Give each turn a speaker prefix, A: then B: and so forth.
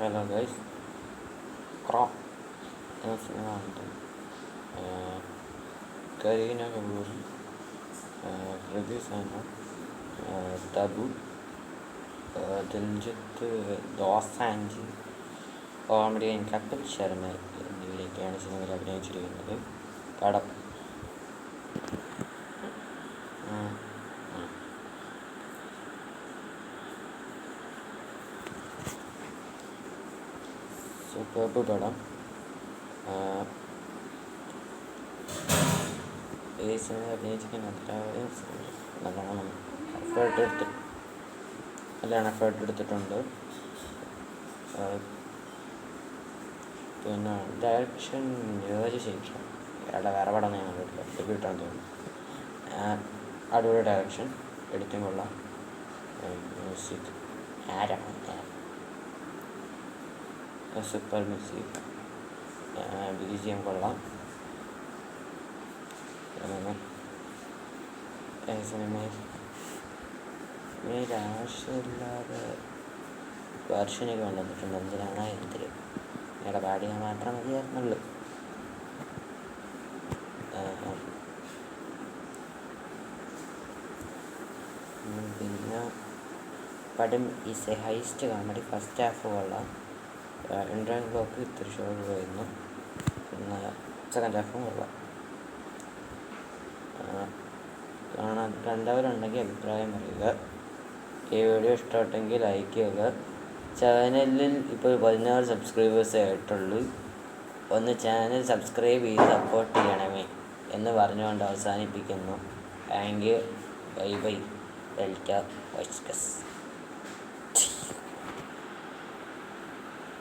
A: Hello guys, ക്രോ എന്ന cinema ഉണ്ട്. കരീന കപൂർ, കൃതി സനൻ, തബു, ദിൽജിത്ത് ദോസാഞ്ചി, കോമഡിയൻ കപിൽ ശർമ്മ എന്നിവരൊക്കെയാണ് സിനിമയിൽ അഭിനയിച്ചിരിക്കുന്നത്. പടം സൂപ്പർബ് പടം. ഈ സിനിമ അഭിനയിച്ചിരിക്കുന്ന എല്ലാവരും നല്ലോണം എഫേർട്ട് എടുത്തിട്ടുണ്ട്. പിന്നെ ഡയറക്ഷൻ ശേഷം വേറെ പടം ഞാൻ കണ്ടിട്ടില്ല, കിട്ടാൻ തോന്നുന്നു. അടിപൊളി ഡയറക്ഷൻ, എഡിറ്റിംഗ് കൊള്ളാം, മ്യൂസിക് സൂപ്പർ മ്യൂസിക്, BGM കൊള്ളാം. സിനിമയിൽ ആവശ്യമില്ലാതെ വേർഷനൊക്കെ കൊണ്ടുവന്നിട്ടുണ്ട്. എന്തിനാണ് ഇങ്ങനെ പാടിയാൽ മാത്രം മതിയായിരുന്നുള്ളൂ. പിന്നെ പടം is A heist comedy. First half കൊള്ളാം, ഇൻട്രൻ ബ്ലോക്ക് ഇത്തിരി ഷോർട്ട് പോയിരുന്നു. പിന്നെ സെക്കൻഡ് ഹാഫും കൊള്ളാം. കാണാൻ കണ്ടവരുണ്ടെങ്കിൽ അഭിപ്രായം പറയുക. ഈ വീഡിയോ ഇഷ്ടപ്പെട്ടെങ്കിൽ ലൈക്ക് ചെയ്യുക. ചാനലിൽ ഇപ്പോൾ 16 സബ്സ്ക്രൈബേഴ്സേ ആയിട്ടുള്ളൂ. ഒന്ന് ചാനൽ സബ്സ്ക്രൈബ് ചെയ്ത് സപ്പോർട്ട് ചെയ്യണമേ എന്ന് പറഞ്ഞുകൊണ്ട് അവസാനിപ്പിക്കുന്നു. Thank you. Bye bye. Delta വോയിസ്കസ്.